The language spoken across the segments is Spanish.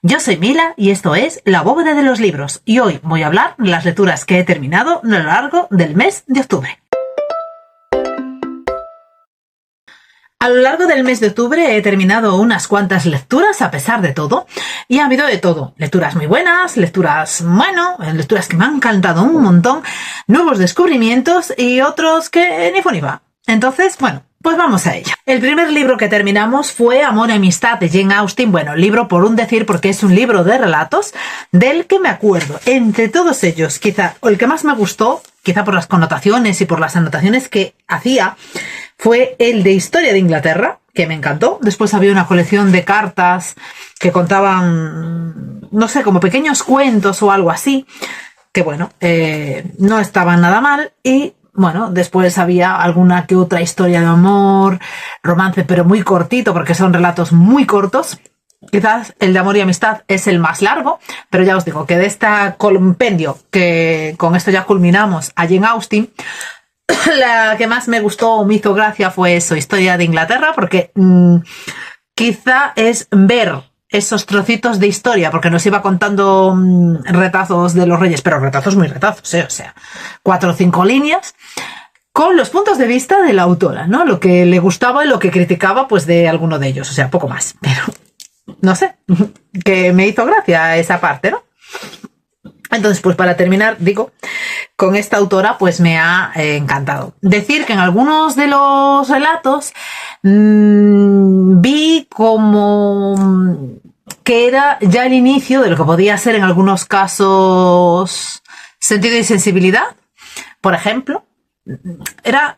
Yo soy Mila y esto es La Bóveda de los Libros y hoy voy a hablar de las lecturas que he terminado a lo largo del mes de octubre. A lo largo del mes de octubre he terminado unas cuantas lecturas a pesar de todo y ha habido de todo. Lecturas muy buenas, lecturas que me han encantado un montón, nuevos descubrimientos y otros que ni fu ni fa. Entonces, pues vamos a ello. El primer libro que terminamos fue Amor y Amistad de Jane Austen. Bueno, libro por un decir porque es un libro de relatos del que me acuerdo. Entre todos ellos, quizá el que más me gustó, quizá por las connotaciones y por las anotaciones que hacía, fue el de Historia de Inglaterra, que me encantó. Después había una colección de cartas que contaban, no sé, como pequeños cuentos o algo así, que no estaban nada mal. Y bueno, después había alguna que otra historia de amor, romance, pero muy cortito, porque son relatos muy cortos. Quizás el de Amor y Amistad es el más largo, pero ya os digo que de este compendio, que con esto ya culminamos, a Jane Austen, la que más me gustó o me hizo gracia fue eso, Historia de Inglaterra, porque quizá es ver esos trocitos de historia, porque nos iba contando retazos de los reyes, pero retazos muy retazos, o sea, 4 o 5 líneas, con los puntos de vista de la autora, ¿no? Lo que le gustaba y lo que criticaba, pues, de alguno de ellos, o sea, poco más, pero no sé, que me hizo gracia esa parte, ¿no? Entonces, pues para terminar, digo, con esta autora pues me ha encantado. Decir que en algunos de los relatos vi como que era ya el inicio de lo que podía ser en algunos casos sentido y sensibilidad. Por ejemplo, era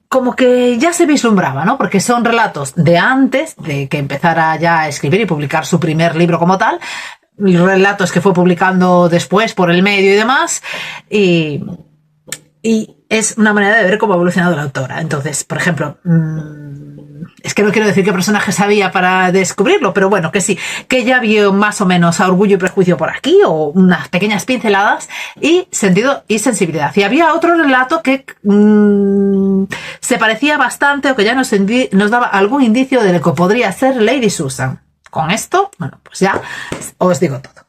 como que ya se vislumbraba, ¿no? Porque son relatos de antes de que empezara ya a escribir y publicar su primer libro como tal, relatos que fue publicando después por el medio y demás, y es una manera de ver cómo ha evolucionado la autora. Entonces, por ejemplo, es que no quiero decir qué personajes había para descubrirlo, pero bueno, que sí, que ya vio más o menos a Orgullo y Prejuicio por aquí, o unas pequeñas pinceladas, y sentido y sensibilidad. Y había otro relato que se parecía bastante, o que ya nos daba algún indicio de lo que podría ser Lady Susan. Con esto, pues ya os digo todo.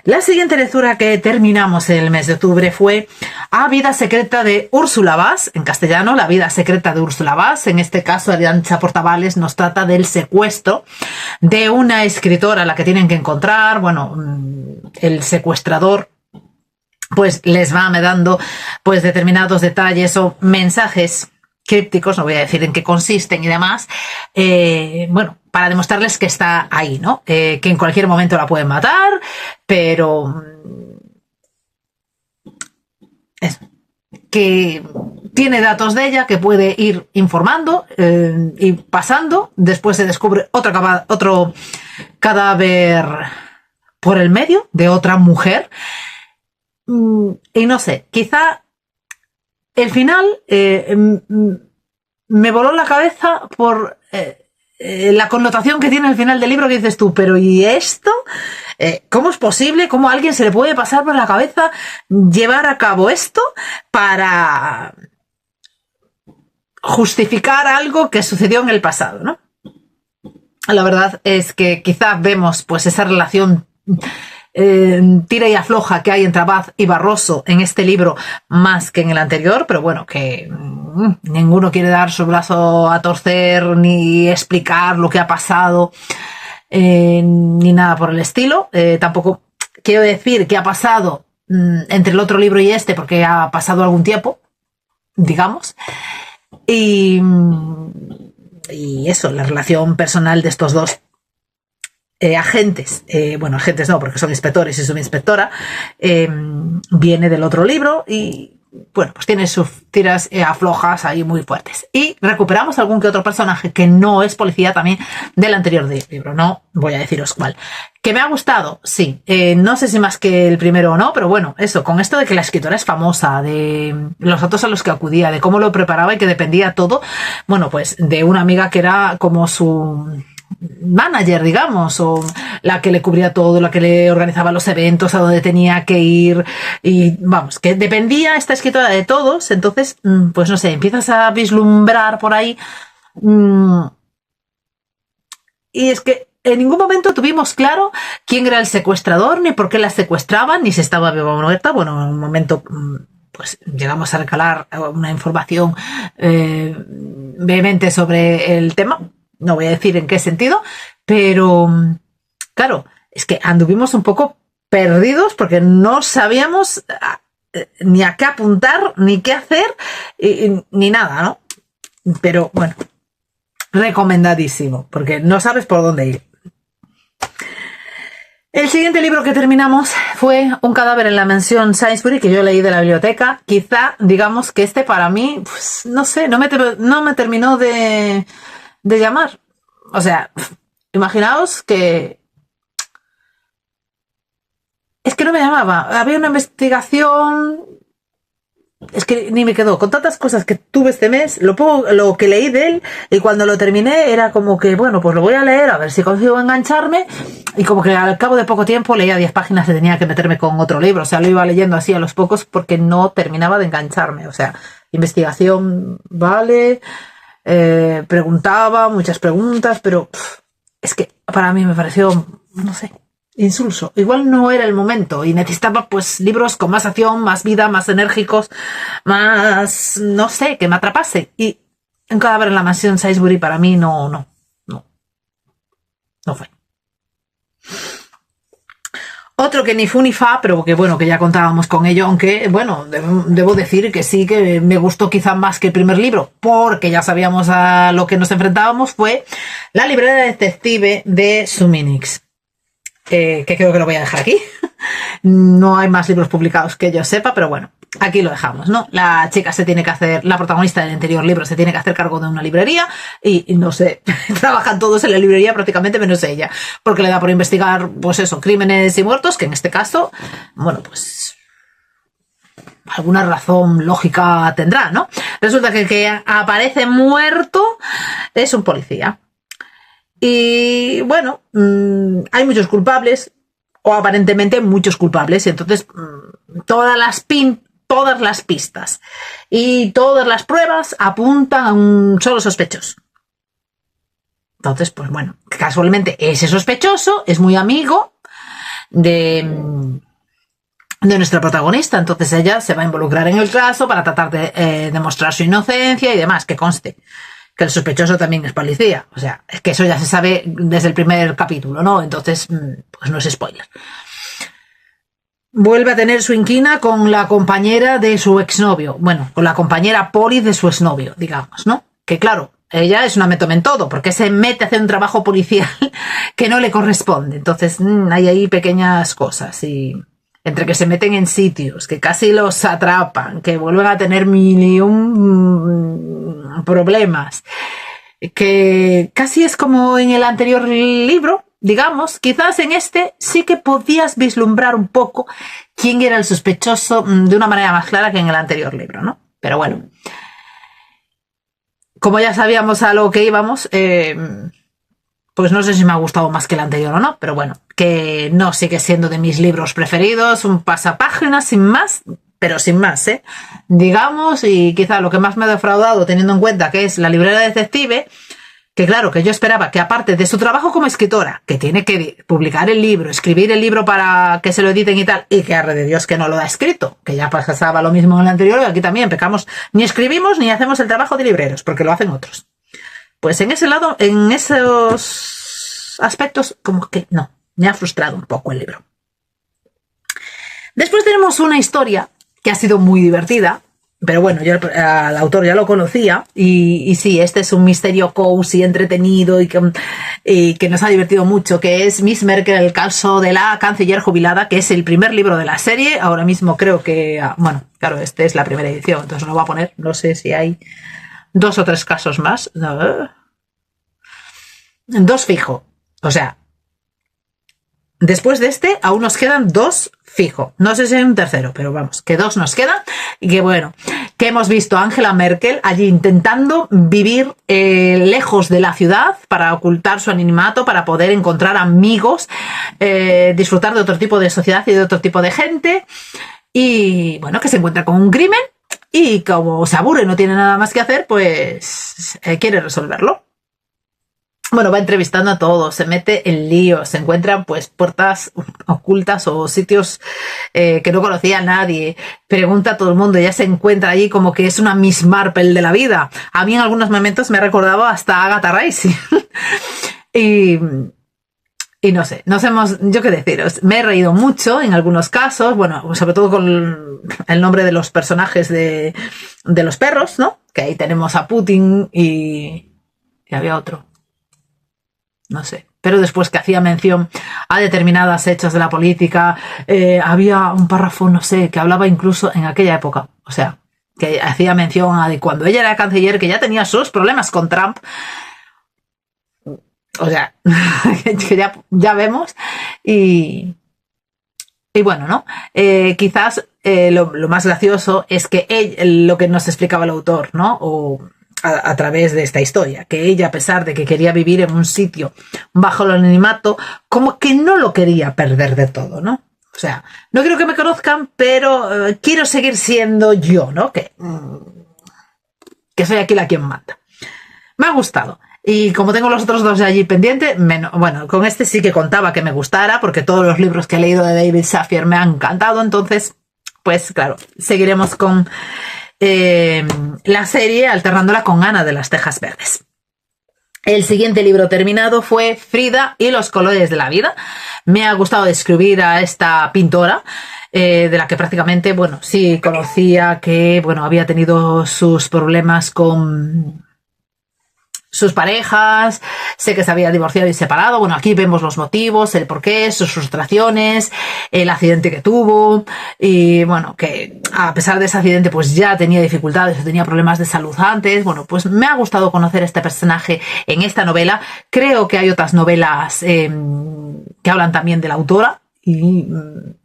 La siguiente lectura que terminamos el mes de octubre fue A Vida Secreta de Úrsula Bass, en castellano, La Vida Secreta de Úrsula Bass. En este caso, Arantxa Portavales nos trata del secuestro de una escritora a la que tienen que encontrar. El secuestrador pues les va dando pues determinados detalles o mensajes crípticos, no voy a decir en qué consisten y demás, para demostrarles que está ahí, ¿no? Que en cualquier momento la pueden matar, pero que tiene datos de ella, que puede ir informando y pasando. Después se descubre otro cadáver por el medio de otra mujer, y no sé, quizá el final me voló la cabeza por la connotación que tiene el final del libro, que dices tú, pero ¿y esto? ¿Cómo es posible? ¿Cómo a alguien se le puede pasar por la cabeza llevar a cabo esto para justificar algo que sucedió en el pasado, ¿no? La verdad es que quizá vemos pues esa relación tira y afloja que hay entre Abad y Barroso en este libro más que en el anterior, pero que ninguno quiere dar su brazo a torcer ni explicar lo que ha pasado, ni nada por el estilo. Tampoco quiero decir qué ha pasado entre el otro libro y este, porque ha pasado algún tiempo, digamos, y eso, la relación personal de estos dos agentes, agentes no, porque son inspectores y subinspectora, viene del otro libro y pues tiene sus tiras aflojas ahí muy fuertes. Y recuperamos algún que otro personaje que no es policía también del anterior libro, no voy a deciros cuál. ¿Que me ha gustado? Sí. No sé si más que el primero o no, pero eso, con esto de que la escritora es famosa, de los datos a los que acudía, de cómo lo preparaba y que dependía todo, pues de una amiga que era como su manager, digamos, o la que le cubría todo, la que le organizaba los eventos, a donde tenía que ir, y que dependía esta escritora de todos. Entonces, pues no sé, empiezas a vislumbrar por ahí, y es que en ningún momento tuvimos claro quién era el secuestrador, ni por qué la secuestraban, ni si estaba viva o muerta. Bueno, en un momento pues llegamos a recalar una información vehemente sobre el tema. No voy a decir en qué sentido, pero claro, es que anduvimos un poco perdidos porque no sabíamos ni a qué apuntar, ni qué hacer, ni nada, ¿no? Pero bueno, recomendadísimo, porque no sabes por dónde ir. El siguiente libro que terminamos fue Un cadáver en la mansión Sainsbury, que yo leí de la biblioteca. Quizá, digamos que este para mí, pues, no sé, no me terminó de llamar. O sea, imaginaos que... Es que no me llamaba. Había una investigación... Es que ni me quedó. Con tantas cosas que tuve este mes, lo que leí de él, y cuando lo terminé era como que, bueno, pues lo voy a leer a ver si consigo engancharme, y como que al cabo de poco tiempo leía 10 páginas y tenía que meterme con otro libro. O sea, lo iba leyendo así a los pocos porque no terminaba de engancharme. O sea, investigación, vale, preguntaba, muchas preguntas, pero es que para mí me pareció, no sé, insulso. Igual no era el momento y necesitaba pues libros con más acción, más vida, más enérgicos, más, no sé, que me atrapase. Y Un cadáver en la mansión Sainsbury para mí no fue. Otro que ni fu ni fa, pero que bueno, que ya contábamos con ello, aunque bueno, debo decir que sí que me gustó quizá más que el primer libro, porque ya sabíamos a lo que nos enfrentábamos, fue La librera detective de Suminix. Que creo que lo voy a dejar aquí. No hay más libros publicados que yo sepa, pero bueno, aquí lo dejamos, ¿no? La chica la protagonista del anterior libro se tiene que hacer cargo de una librería y no sé, trabajan todos en la librería prácticamente menos ella, porque le da por investigar, pues eso, crímenes y muertos, que en este caso, bueno, pues alguna razón lógica tendrá, ¿no? Resulta que el que aparece muerto es un policía. Y bueno, hay muchos culpables, o aparentemente muchos culpables, y entonces todas las pistas y todas las pruebas apuntan a un solo sospechoso. Entonces, pues bueno, casualmente ese sospechoso es muy amigo de nuestra protagonista, entonces ella se va a involucrar en el caso para tratar de demostrar su inocencia y demás, que conste que el sospechoso también es policía. O sea, es que eso ya se sabe desde el primer capítulo, ¿no? Entonces, pues no es spoiler. Vuelve a tener su inquina con la compañera de su exnovio. Bueno, con la compañera poli de su exnovio, digamos, ¿no? Que claro, ella es una metome en todo, porque se mete a hacer un trabajo policial que no le corresponde. Entonces, hay ahí pequeñas cosas y... Entre que se meten en sitios, que casi los atrapan, que vuelven a tener mil y un problemas, que casi es como en el anterior libro, digamos, quizás en este sí que podías vislumbrar un poco quién era el sospechoso de una manera más clara que en el anterior libro, ¿no? Pero bueno, como ya sabíamos a lo que íbamos, pues no sé si me ha gustado más que el anterior o no, pero bueno, que no sigue siendo de mis libros preferidos, un pasapáginas sin más, pero sin más, digamos, y quizá lo que más me ha defraudado, teniendo en cuenta que es La librera detective, que claro, que yo esperaba que aparte de su trabajo como escritora, que tiene que publicar el libro, escribir el libro para que se lo editen y tal, y que arre de Dios que no lo ha escrito, que ya pasaba lo mismo en el anterior, y aquí también pecamos, ni escribimos ni hacemos el trabajo de libreros, porque lo hacen otros. Pues en ese lado, en esos aspectos, como que no, me ha frustrado un poco el libro. Después tenemos una historia que ha sido muy divertida, pero bueno, yo al autor ya lo conocía y sí, este es un misterio cozy, entretenido y que nos ha divertido mucho, que es Miss Merkel, el caso de la canciller jubilada, que es el primer libro de la serie. Ahora mismo creo que, bueno, claro, este es la primera edición, entonces lo voy a poner, no sé si hay 2 o 3 casos más. 2 fijo. O sea, después de este aún nos quedan 2 fijo. No sé si hay un tercero, pero vamos, que 2 nos quedan. Y que bueno, que hemos visto a Angela Merkel allí intentando vivir lejos de la ciudad para ocultar su anonimato, para poder encontrar amigos, disfrutar de otro tipo de sociedad y de otro tipo de gente. Y bueno, que se encuentra con un crimen y como se aburre, no tiene nada más que hacer, pues quiere resolverlo. Bueno, va entrevistando a todos, se mete en líos, se encuentran pues puertas ocultas o sitios que no conocía a nadie, pregunta a todo el mundo, ya se encuentra allí como que es una Miss Marple de la vida. A mí en algunos momentos me ha recordado hasta Agatha Christie. y, y no sé, yo qué deciros, me he reído mucho en algunos casos, bueno, sobre todo con el nombre de los personajes de los perros, ¿no? Que ahí tenemos a Putin y había otro. No sé, pero después que hacía mención a determinados hechos de la política, había un párrafo, no sé, que hablaba incluso en aquella época, o sea, que hacía mención a de cuando ella era canciller, que ya tenía sus problemas con Trump, o sea, que ya vemos, y bueno, ¿no? Quizás lo más gracioso es que lo que nos explicaba el autor, ¿no? O a través de esta historia, que ella, a pesar de que quería vivir en un sitio bajo el anonimato, como que no lo quería perder de todo, ¿no? O sea, no quiero que me conozcan, pero quiero seguir siendo yo, ¿no? Que soy aquí la quien manda. Me ha gustado. Y como tengo los otros dos de allí pendientes, bueno, con este sí que contaba que me gustara, porque todos los libros que he leído de David Shaffer me han encantado, entonces, pues claro, seguiremos con la serie alternándola con Ana de las Tejas Verdes. El siguiente libro terminado fue Frida y los colores de la vida. Me ha gustado describir a esta pintora, de la que prácticamente, bueno, sí conocía que, bueno, había tenido sus problemas con sus parejas, sé que se había divorciado y separado, bueno, aquí vemos los motivos, el porqué, sus frustraciones, el accidente que tuvo, y bueno, que a pesar de ese accidente pues ya tenía dificultades, tenía problemas de salud antes. Bueno, pues me ha gustado conocer este personaje en esta novela. Creo que hay otras novelas que hablan también de la autora, y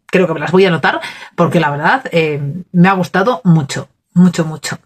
creo que me las voy a anotar, porque la verdad me ha gustado mucho, mucho, mucho.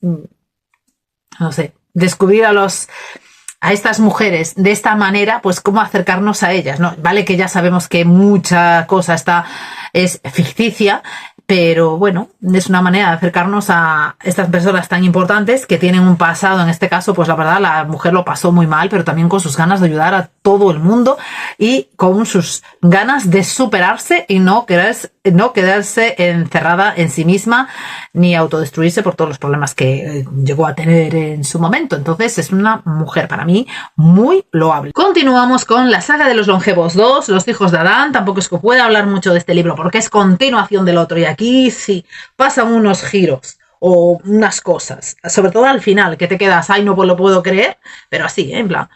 No sé, descubrir a estas mujeres de esta manera, pues cómo acercarnos a ellas, ¿no? Vale que ya sabemos que mucha cosa es ficticia, pero bueno, es una manera de acercarnos a estas personas tan importantes que tienen un pasado. En este caso, pues la verdad, la mujer lo pasó muy mal, pero también con sus ganas de ayudar a todo el mundo y con sus ganas de superarse y no quedarse encerrada en sí misma ni autodestruirse por todos los problemas que llegó a tener en su momento. Entonces es una mujer para mí muy loable. Continuamos con la saga de los longevos 2, Los hijos de Adán. Tampoco es que pueda hablar mucho de este libro porque es continuación del otro, y aquí sí pasan unos giros o unas cosas, sobre todo al final, que te quedas, ay, no lo puedo creer, pero así, en plan,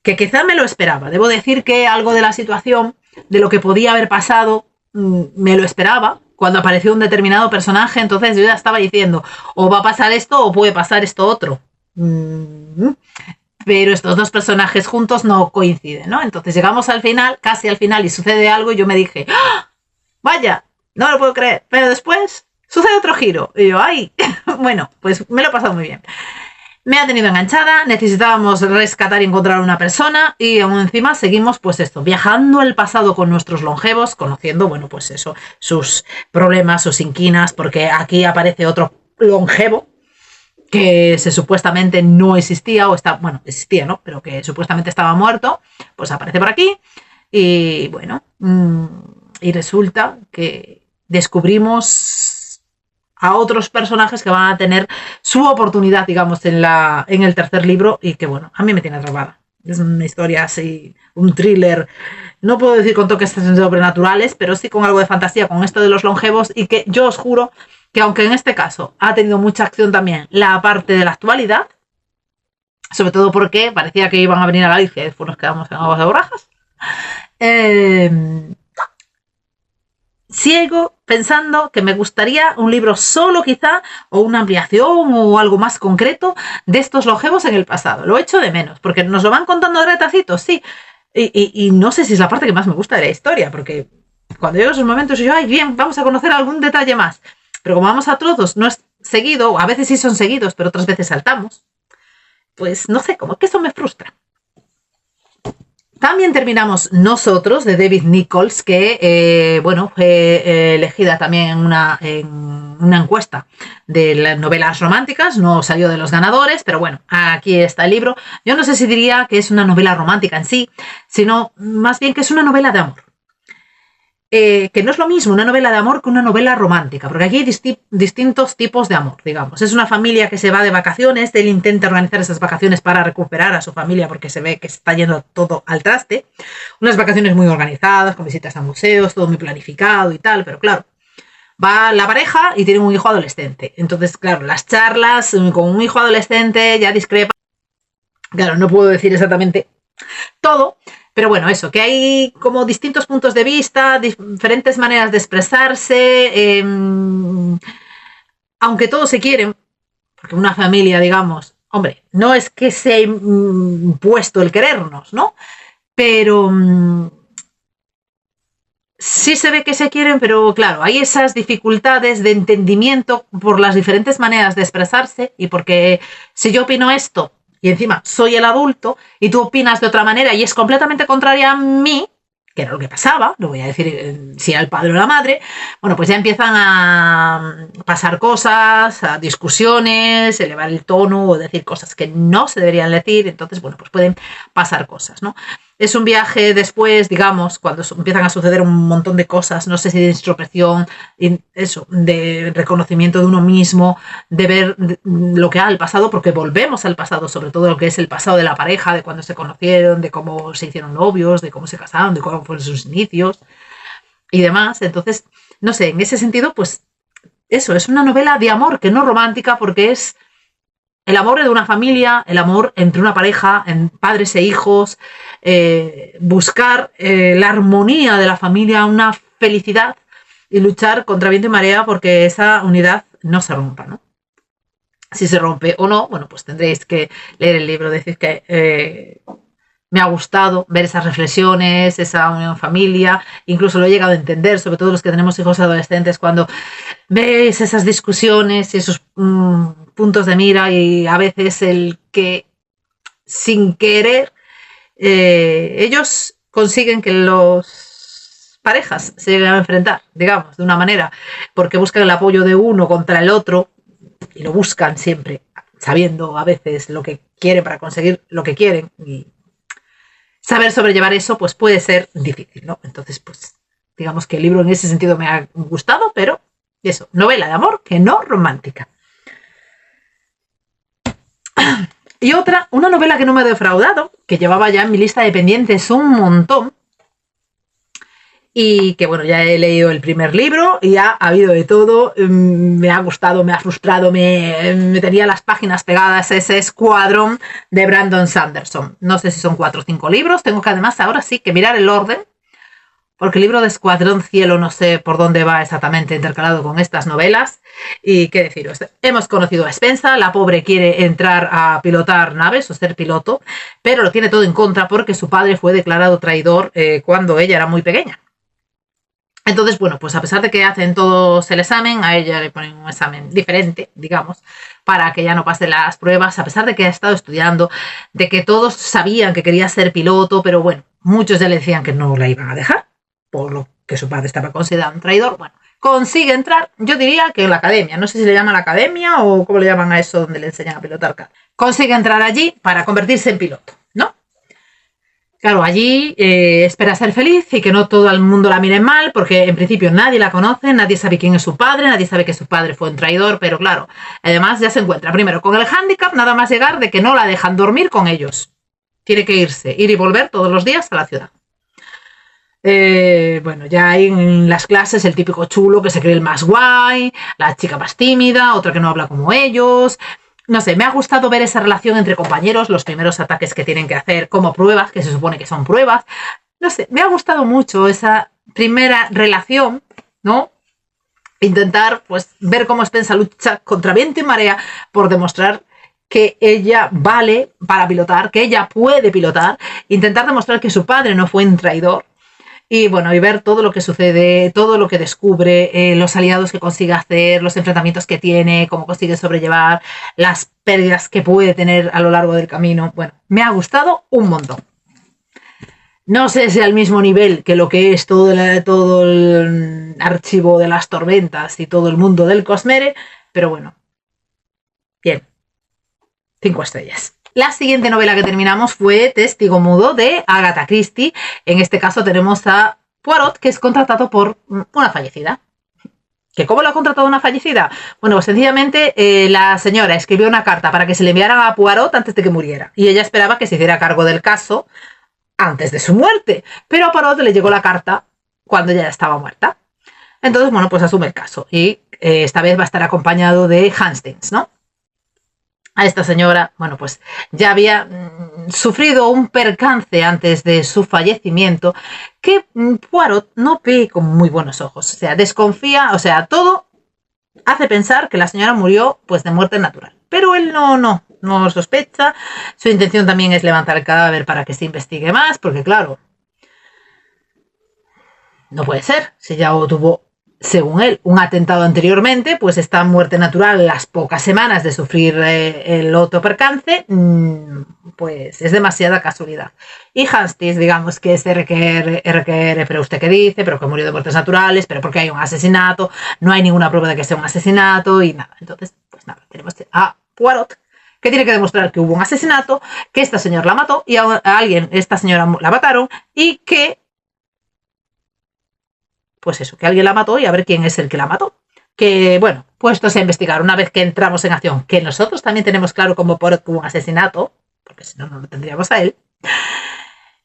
que quizá me lo esperaba. Debo decir que algo de la situación, de lo que podía haber pasado, me lo esperaba cuando apareció un determinado personaje. Entonces yo ya estaba diciendo, o va a pasar esto o puede pasar esto otro. Pero estos dos personajes juntos no coinciden, ¿no? Entonces llegamos al final, casi al final, y sucede algo y yo me dije, ¡ah! Vaya, no lo puedo creer. Pero después sucede otro giro y yo, ay, bueno, pues me lo he pasado muy bien. Me ha tenido enganchada, necesitábamos rescatar y encontrar a una persona, y aún encima seguimos, pues esto, viajando al pasado con nuestros longevos, conociendo, bueno, pues eso, sus problemas, sus inquinas, porque aquí aparece otro longevo que supuestamente no existía, bueno, existía, ¿no? Pero que supuestamente estaba muerto, pues aparece por aquí, y bueno, y resulta que descubrimos a otros personajes que van a tener su oportunidad, digamos, en el tercer libro, y que bueno, a mí me tiene atrapada. Es una historia así, un thriller, no puedo decir con toques sobrenaturales, pero sí con algo de fantasía, con esto de los longevos, y que yo os juro que aunque en este caso ha tenido mucha acción también la parte de la actualidad, sobre todo porque parecía que iban a venir a Galicia y después nos quedamos en Aguas de Borrajas, sigo pensando que me gustaría un libro solo quizá, o una ampliación o algo más concreto de estos longevos en el pasado. Lo echo de menos, porque nos lo van contando de retacitos, sí, y no sé si es la parte que más me gusta de la historia, porque cuando llego a esos momentos yo, ay, bien, vamos a conocer algún detalle más, pero como vamos a trozos, no es seguido, a veces sí son seguidos, pero otras veces saltamos, pues no sé, como que eso me frustra. También terminamos Nosotros, de David Nichols, que bueno, fue elegida también en una encuesta de las novelas románticas, no salió de los ganadores, pero bueno, aquí está el libro. Yo no sé si diría que es una novela romántica en sí, sino más bien que es una novela de amor. Que no es lo mismo una novela de amor que una novela romántica, porque aquí hay distintos tipos de amor, digamos. Es una familia que se va de vacaciones, él intenta organizar esas vacaciones para recuperar a su familia porque se ve que se está yendo todo al traste. Unas vacaciones muy organizadas, con visitas a museos, todo muy planificado y tal, pero claro, va la pareja y tiene un hijo adolescente. Entonces, claro, las charlas con un hijo adolescente ya discrepan. Claro, no puedo decir exactamente todo, pero bueno, eso, que hay como distintos puntos de vista, diferentes maneras de expresarse, aunque todos se quieren, porque una familia, digamos, hombre, no es que sea impuesto el querernos, ¿no? Pero sí se ve que se quieren, pero claro, hay esas dificultades de entendimiento por las diferentes maneras de expresarse y porque si yo opino esto, y encima soy el adulto y tú opinas de otra manera y es completamente contraria a mí, que era lo que pasaba, no voy a decir si era el padre o la madre, bueno, pues ya empiezan a pasar cosas, a discusiones, elevar el tono o decir cosas que no se deberían decir, entonces, bueno, pues pueden pasar cosas, ¿no? Es un viaje después, digamos, cuando empiezan a suceder un montón de cosas, no sé si de introspección, eso, de reconocimiento de uno mismo, de ver lo que ha el pasado, porque volvemos al pasado, sobre todo lo que es el pasado de la pareja, de cuando se conocieron, de cómo se hicieron novios, de cómo se casaron, de cómo fueron sus inicios y demás. Entonces, no sé, en ese sentido, pues eso, es una novela de amor, que no romántica, porque es el amor de una familia, el amor entre una pareja, en padres e hijos, buscar la armonía de la familia, una felicidad y luchar contra viento y marea porque esa unidad no se rompa, ¿no? Si se rompe o no, bueno, pues tendréis que leer el libro, decir que me ha gustado ver esas reflexiones, esa unión familia, incluso lo he llegado a entender, sobre todo los que tenemos hijos adolescentes, cuando ves esas discusiones y esos puntos de mira y a veces el que sin querer ellos consiguen que los parejas se lleguen a enfrentar, digamos, de una manera, porque buscan el apoyo de uno contra el otro y lo buscan siempre, sabiendo a veces lo que quieren para conseguir lo que quieren y saber sobrellevar eso pues puede ser difícil, ¿no? Entonces, pues digamos que el libro en ese sentido me ha gustado, pero eso, novela de amor que no romántica. Y otra, una novela que no me ha defraudado, que llevaba ya en mi lista de pendientes un montón, y que bueno, ya he leído el primer libro y ya ha habido de todo, me ha gustado, me ha frustrado, me tenía las páginas pegadas, ese Escuadrón de Brandon Sanderson. No sé si son 4 o 5 libros, tengo que además ahora sí que mirar el orden, porque el libro de Escuadrón Cielo no sé por dónde va exactamente intercalado con estas novelas. Y qué deciros, hemos conocido a Spensa, la pobre quiere entrar a pilotar naves o ser piloto, pero lo tiene todo en contra porque su padre fue declarado traidor cuando ella era muy pequeña. Entonces, bueno, pues a pesar de que hacen todos el examen, a ella le ponen un examen diferente, digamos, para que ella no pase las pruebas, a pesar de que ha estado estudiando, de que todos sabían que quería ser piloto, pero bueno, muchos ya le decían que no la iban a dejar, por lo que su padre estaba considerado un traidor. Bueno, consigue entrar, yo diría que en la academia, no sé si le llaman la academia o cómo le llaman a eso donde le enseñan a pilotar. Consigue entrar allí para convertirse en piloto, ¿no? Claro, allí espera ser feliz y que no todo el mundo la mire mal, porque en principio nadie la conoce, nadie sabe quién es su padre, nadie sabe que su padre fue un traidor, pero claro, además ya se encuentra primero con el hándicap, nada más llegar, de que no la dejan dormir con ellos. Tiene que irse, ir y volver todos los días a la ciudad. Bueno, ya hay en las clases el típico chulo que se cree el más guay, la chica más tímida, otra que no habla como ellos. No sé, me ha gustado ver esa relación entre compañeros, los primeros ataques que tienen que hacer como pruebas, que se supone que son pruebas. No sé, me ha gustado mucho esa primera relación, ¿no? Intentar, pues, ver cómo Spensa lucha contra viento y marea por demostrar que ella vale para pilotar, que ella puede pilotar, intentar demostrar que su padre no fue un traidor. Y bueno, y ver todo lo que sucede, todo lo que descubre, los aliados que consigue hacer, los enfrentamientos que tiene, cómo consigue sobrellevar, las pérdidas que puede tener a lo largo del camino. Bueno, me ha gustado un montón. No sé si al mismo nivel que lo que es todo el archivo de las tormentas y todo el mundo del Cosmere, pero bueno, bien, 5 estrellas. La siguiente novela que terminamos fue Testigo Mudo de Agatha Christie. En este caso tenemos a Poirot, que es contratado por una fallecida. ¿Que cómo lo ha contratado una fallecida? Bueno, pues sencillamente la señora escribió una carta para que se le enviaran a Poirot antes de que muriera. Y ella esperaba que se hiciera cargo del caso antes de su muerte. Pero a Poirot le llegó la carta cuando ya estaba muerta. Entonces, bueno, pues asume el caso. Y esta vez va a estar acompañado de Hastings, ¿no? A esta señora, bueno, pues ya había sufrido un percance antes de su fallecimiento que Poirot no ve con muy buenos ojos. O sea, desconfía, o sea, todo hace pensar que la señora murió pues de muerte natural. Pero él no sospecha. Su intención también es levantar el cadáver para que se investigue más, porque claro, no puede ser. Si ya tuvo, según él, un atentado anteriormente, pues esta muerte natural, las pocas semanas de sufrir el otro percance, pues es demasiada casualidad. Y Hastings, digamos que es RQR, pero usted qué dice, pero que murió de muertes naturales, pero porque hay un asesinato, no hay ninguna prueba de que sea un asesinato y nada. Entonces, pues nada, tenemos a Poirot, que tiene que demostrar que hubo un asesinato, que esta señora la mató y a alguien, esta señora la mataron y que pues eso, que alguien la mató y a ver quién es el que la mató. Que, bueno, puestos a investigar, una vez que entramos en acción, que nosotros también tenemos claro como por un asesinato, porque si no, no lo tendríamos a él,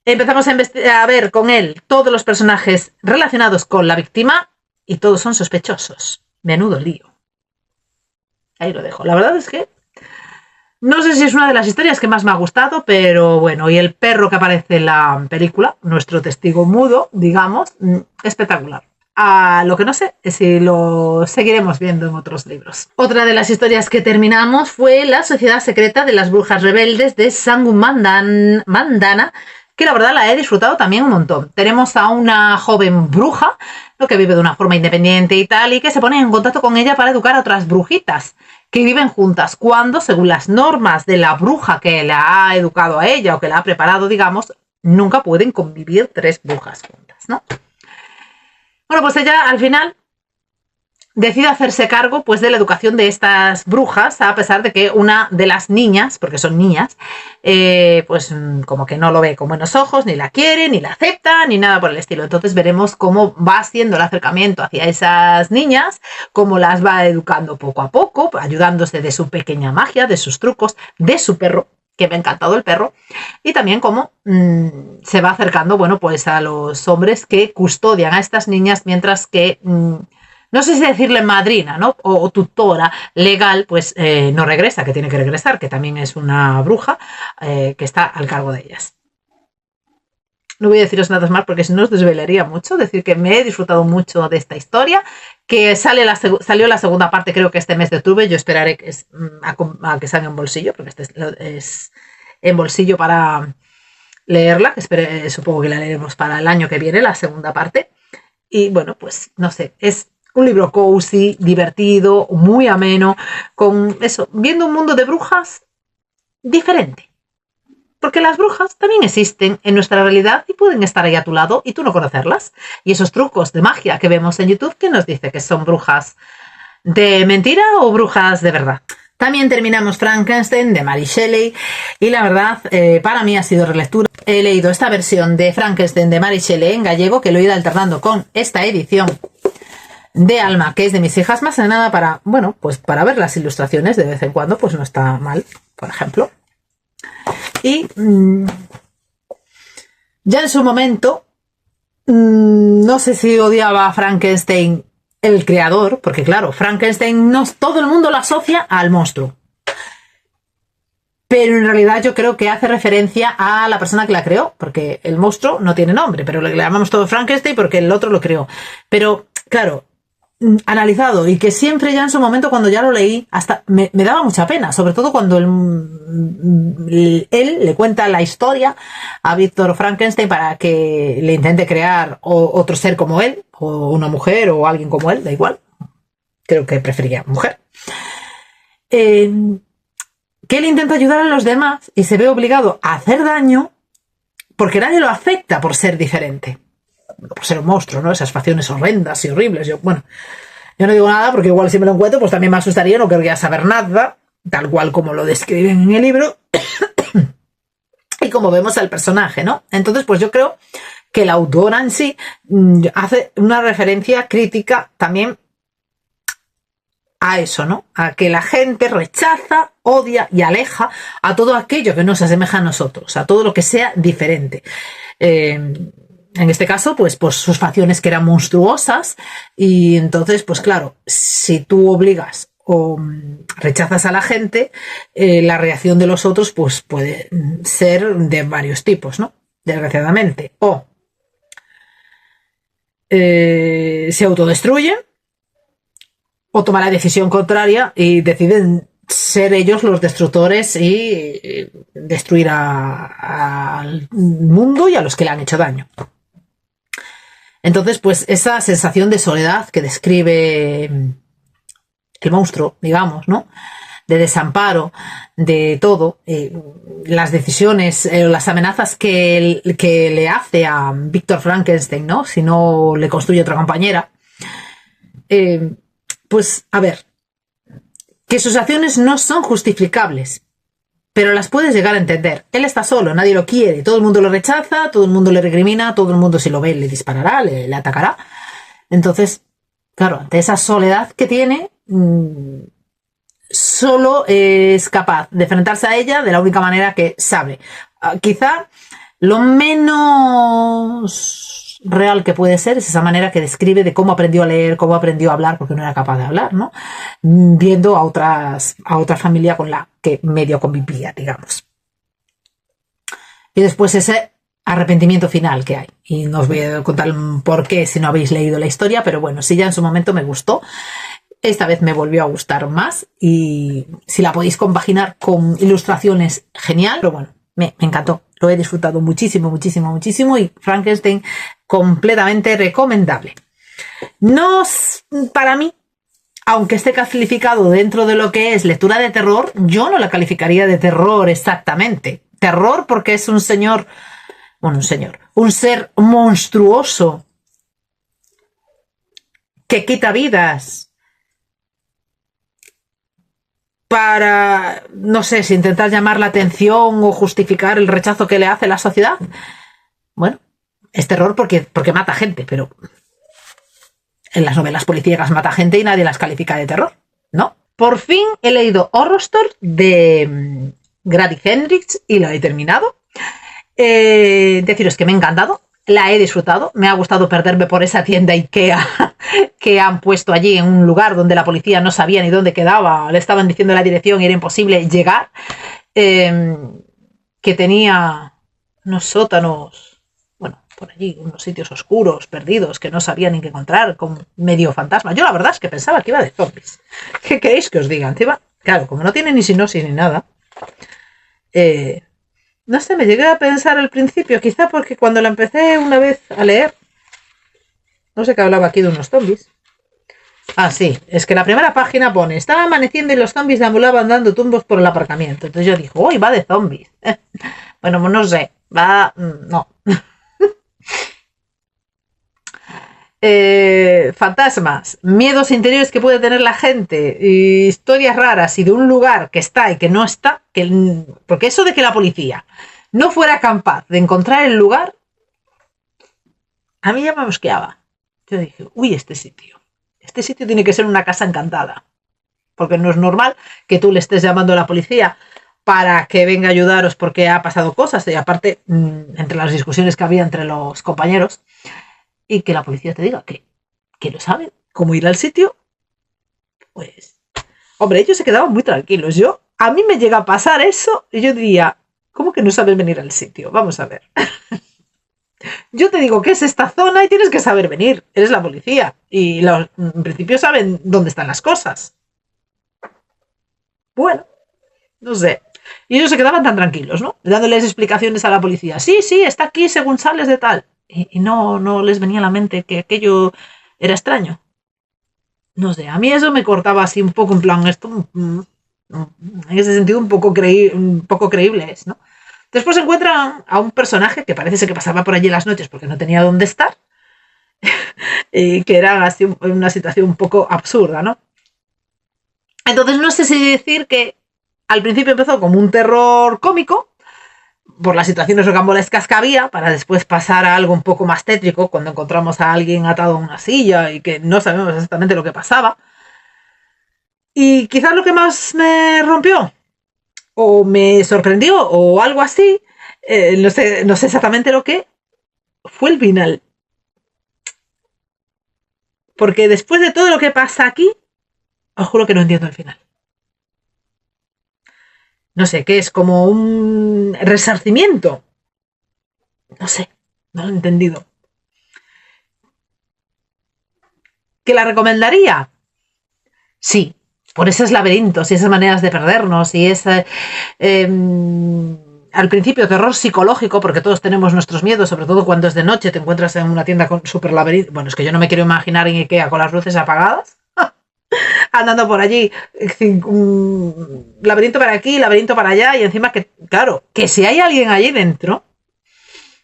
empezamos a ver con él todos los personajes relacionados con la víctima y todos son sospechosos. Menudo lío. Ahí lo dejo. La verdad es que no sé si es una de las historias que más me ha gustado, pero bueno, y el perro que aparece en la película, nuestro testigo mudo, digamos, espectacular. Lo que no sé es si lo seguiremos viendo en otros libros. Otra de las historias que terminamos fue La Sociedad Secreta de las Brujas Rebeldes de Sangu Mandana, que la verdad la he disfrutado también un montón. Tenemos a una joven bruja, ¿no?, que vive de una forma independiente y tal, y que se pone en contacto con ella para educar a otras brujitas que viven juntas, cuando, según las normas de la bruja que la ha educado a ella o que la ha preparado, digamos, nunca pueden convivir 3 brujas juntas, ¿no? Bueno, pues ella al final decide hacerse cargo pues de la educación de estas brujas, a pesar de que una de las niñas, porque son niñas, pues como que no lo ve con buenos ojos, ni la quiere, ni la acepta, ni nada por el estilo. Entonces veremos cómo va haciendo el acercamiento hacia esas niñas, cómo las va educando poco a poco, ayudándose de su pequeña magia, de sus trucos, de su perro, que me ha encantado el perro, y también cómo se va acercando, bueno, pues a los hombres que custodian a estas niñas, mientras que no sé si decirle madrina, ¿no?, o tutora legal, pues no regresa, que tiene que regresar, que también es una bruja que está al cargo de ellas. No voy a deciros nada más porque si no os desvelaría mucho. Decir que me he disfrutado mucho de esta historia, que salió la segunda parte, creo que este mes de octubre. Yo esperaré a que salga en bolsillo, porque este es en bolsillo para leerla, que supongo que la leeremos para el año que viene, la segunda parte. Y bueno, pues no sé, es un libro cozy, divertido, muy ameno, con eso, viendo un mundo de brujas diferente. Porque las brujas también existen en nuestra realidad y pueden estar ahí a tu lado y tú no conocerlas. Y esos trucos de magia que vemos en YouTube, ¿quién nos dice que son brujas de mentira o brujas de verdad? También terminamos Frankenstein de Mary Shelley y la verdad para mí ha sido relectura. He leído esta versión de Frankenstein de Mary Shelley en gallego, que lo he ido alternando con esta edición de Alma, que es de mis hijas, más que nada para, bueno, pues para ver las ilustraciones de vez en cuando, pues no está mal, por ejemplo. Y ya en su momento, no sé si odiaba a Frankenstein el creador, porque claro, Frankenstein todo el mundo lo asocia al monstruo. Pero en realidad yo creo que hace referencia a la persona que la creó, porque el monstruo no tiene nombre, pero le llamamos todo Frankenstein porque el otro lo creó. Pero claro, analizado, y que siempre ya en su momento cuando ya lo leí hasta me daba mucha pena, sobre todo cuando él le cuenta la historia a Víctor Frankenstein para que le intente crear otro ser como él, o una mujer o alguien como él, da igual, creo que prefería mujer, que él intenta ayudar a los demás y se ve obligado a hacer daño porque nadie lo acepta por ser diferente, por ser un monstruo, ¿no? Esas facciones horrendas y horribles. Yo no digo nada porque igual si me lo encuentro pues también me asustaría, no querría saber nada, tal cual como lo describen en el libro y como vemos al personaje, ¿no? Entonces pues yo creo que la autora en sí hace una referencia crítica también a eso, ¿no? A que la gente rechaza, odia y aleja a todo aquello que no se asemeja a nosotros, a todo lo que sea diferente. En este caso, pues por sus facciones que eran monstruosas, y entonces, pues claro, si tú obligas o rechazas a la gente, la reacción de los otros pues puede ser de varios tipos, ¿no? Desgraciadamente. O se autodestruyen, o toma la decisión contraria y deciden ser ellos los destructores y destruir al mundo y a los que le han hecho daño. Entonces, pues esa sensación de soledad que describe el monstruo, digamos, ¿no? De desamparo, de todo, las decisiones, las amenazas que le hace a Víctor Frankenstein, ¿no? Si no le construye otra compañera. Pues, a ver, que sus acciones no son justificables, pero las puedes llegar a entender. Él está solo, nadie lo quiere, todo el mundo lo rechaza, todo el mundo le recrimina, todo el mundo si lo ve le disparará, le atacará. Entonces, claro, ante esa soledad que tiene, solo es capaz de enfrentarse a ella de la única manera que sabe. Quizá lo menos real que puede ser es esa manera que describe de cómo aprendió a leer, cómo aprendió a hablar, porque no era capaz de hablar, ¿no? Viendo a otra familia con la que medio convivía, digamos. Y después ese arrepentimiento final que hay. Y no os voy a contar por qué si no habéis leído la historia, pero bueno, sí, ya en su momento me gustó. Esta vez me volvió a gustar más y si la podéis compaginar con ilustraciones, genial. Pero bueno, me encantó. Lo he disfrutado muchísimo, muchísimo, muchísimo y Frankenstein completamente recomendable. No, para mí, aunque esté calificado dentro de lo que es lectura de terror, yo no la calificaría de terror exactamente. Terror porque es un ser monstruoso que quita vidas para, no sé, si intentar llamar la atención o justificar el rechazo que le hace la sociedad. Bueno, es terror porque mata gente, pero en las novelas policíacas mata gente y nadie las califica de terror, ¿no? Por fin he leído Horror Store de Grady Hendrix y lo he terminado. Deciros que me ha encantado, la he disfrutado, me ha gustado perderme por esa tienda IKEA que han puesto allí en un lugar donde la policía no sabía ni dónde quedaba, le estaban diciendo la dirección y era imposible llegar, que tenía unos sótanos, bueno, por allí, unos sitios oscuros, perdidos, que no sabía ni qué encontrar, con medio fantasma. Yo la verdad es que pensaba que iba de zombies. ¿Qué queréis que os diga? Encima, claro, como no tiene ni sinopsis ni nada, no sé, me llegué a pensar al principio, quizá porque cuando la empecé una vez a leer, no sé qué hablaba aquí de unos zombies. Ah, sí, es que la primera página pone, estaba amaneciendo y los zombies deambulaban dando tumbos por el aparcamiento. Entonces yo dije, uy, va de zombies. Bueno, pues no sé, no. Fantasmas, miedos interiores que puede tener la gente, historias raras y de un lugar que está y que no está, porque eso de que la policía no fuera capaz de encontrar el lugar, a mí ya me mosqueaba. Yo dije, uy, este sitio tiene que ser una casa encantada, porque no es normal que tú le estés llamando a la policía para que venga a ayudaros porque ha pasado cosas, y aparte, entre las discusiones que había entre los compañeros, y que la policía te diga que lo saben, cómo ir al sitio, pues, hombre, ellos se quedaban muy tranquilos. A mí me llega a pasar eso y yo diría, ¿cómo que no saben venir al sitio? Vamos a ver. Yo te digo que es esta zona y tienes que saber venir. Eres la policía y en principio saben dónde están las cosas. Bueno, no sé. Y ellos se quedaban tan tranquilos, ¿no? Dándoles explicaciones a la policía. Sí, está aquí según sales de tal. Y no les venía a la mente que aquello era extraño. No sé, a mí eso me cortaba así un poco, en plan, esto, en ese sentido un poco creíble es, ¿no? Después encuentran a un personaje que parece ser que pasaba por allí las noches porque no tenía dónde estar y que era así una situación un poco absurda, ¿no? Entonces no sé si decir que al principio empezó como un terror cómico por las situaciones rocambolescas que había, para después pasar a algo un poco más tétrico cuando encontramos a alguien atado a una silla y que no sabemos exactamente lo que pasaba. Y quizás lo que más me rompió o me sorprendió o algo así, no sé exactamente lo que, fue el final. Porque después de todo lo que pasa aquí, os juro que no entiendo el final. No sé, ¿qué es? Como un resarcimiento. No sé, no lo he entendido. ¿Que la recomendaría? Sí, por esos laberintos y esas maneras de perdernos y ese... al principio terror psicológico, porque todos tenemos nuestros miedos, sobre todo cuando es de noche, te encuentras en una tienda con súper laberinto. Bueno, es que yo no me quiero imaginar en Ikea con las luces apagadas, andando por allí, laberinto para aquí, laberinto para allá, y encima que, claro, que si hay alguien allí dentro,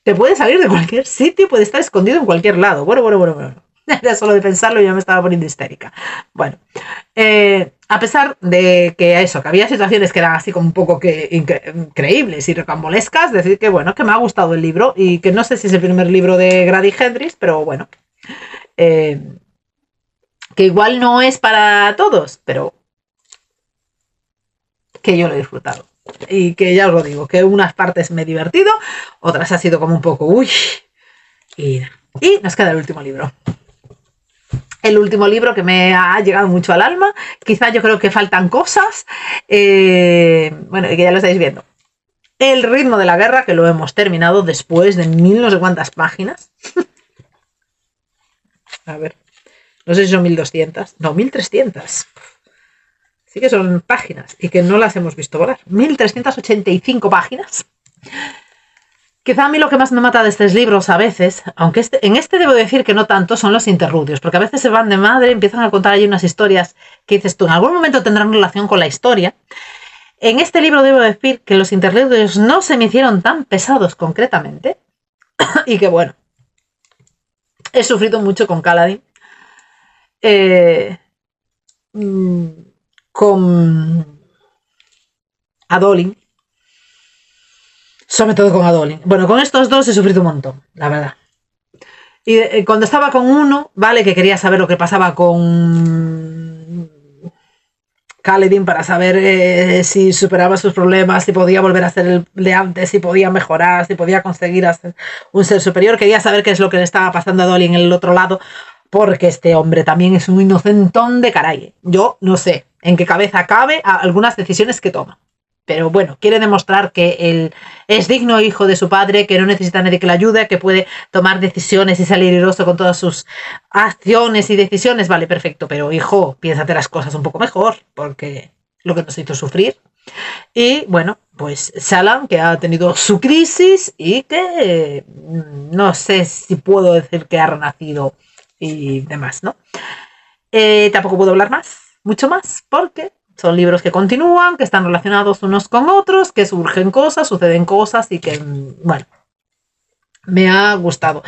te puede salir de cualquier sitio, puede estar escondido en cualquier lado. Bueno. Era solo de pensarlo y ya me estaba poniendo histérica. Bueno, a pesar de que eso, que había situaciones que eran así como un poco que increíbles y rocambolescas, decir que bueno, que me ha gustado el libro y que no sé si es el primer libro de Grady Hendrix, pero bueno, que igual no es para todos, pero que yo lo he disfrutado. Y que ya os lo digo, que unas partes me he divertido, otras ha sido como un poco uy. Y nos queda el último libro. El último libro que me ha llegado mucho al alma. Quizá yo creo que faltan cosas. Bueno, y que ya lo estáis viendo. El ritmo de la guerra, que lo hemos terminado después de no sé cuántas páginas. A ver. No sé si son 1200. No, 1300. Sí que son páginas y que no las hemos visto volar. 1385 páginas. Quizá a mí lo que más me mata de estos libros a veces, aunque en este debo decir que no tanto, son los interludios, porque a veces se van de madre, empiezan a contar allí unas historias que dices tú, en algún momento tendrán relación con la historia. En este libro debo decir que los interludios no se me hicieron tan pesados concretamente, y que bueno, he sufrido mucho con Kaladin, con Adolin, sobre todo con Adolin. Bueno, con estos dos he sufrido un montón, la verdad. Y cuando estaba con uno, vale, que quería saber lo que pasaba con Kaladin para saber si superaba sus problemas, si podía volver a ser el de antes, si podía mejorar, si podía conseguir ser un ser superior. Quería saber qué es lo que le estaba pasando a Adolin en el otro lado, porque este hombre también es un inocentón de caray. Yo no sé en qué cabeza cabe algunas decisiones que toma. Pero bueno, quiere demostrar que él es digno hijo de su padre, que no necesita a nadie que le ayude, que puede tomar decisiones y salir iroso con todas sus acciones y decisiones. Vale, perfecto, pero hijo, piénsate las cosas un poco mejor, porque lo que nos hizo sufrir. Y bueno, pues Shallan, que ha tenido su crisis y que no sé si puedo decir que ha renacido y demás, ¿no? Tampoco puedo hablar mucho más, porque son libros que continúan, que están relacionados unos con otros, que surgen cosas, suceden cosas y que, bueno, me ha gustado.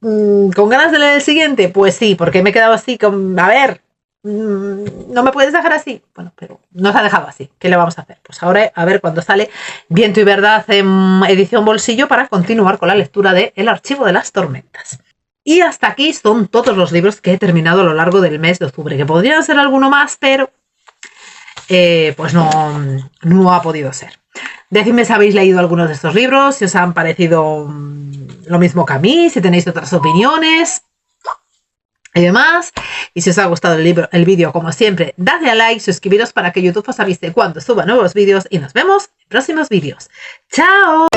¿Con ganas de leer el siguiente? Pues sí, porque me he quedado así, a ver, no me puedes dejar así. Bueno, pero nos ha dejado así. ¿Qué le vamos a hacer? Pues ahora a ver cuándo sale Viento y Verdad en edición bolsillo para continuar con la lectura de El Archivo de las Tormentas. Y hasta aquí son todos los libros que he terminado a lo largo del mes de octubre, que podrían ser alguno más, pero pues no ha podido ser. Decidme si habéis leído algunos de estos libros, si os han parecido lo mismo que a mí, si tenéis otras opiniones y demás. Y si os ha gustado el vídeo, como siempre, dadle a like, suscribiros para que YouTube os avise cuando suba nuevos vídeos y nos vemos en próximos vídeos. ¡Chao!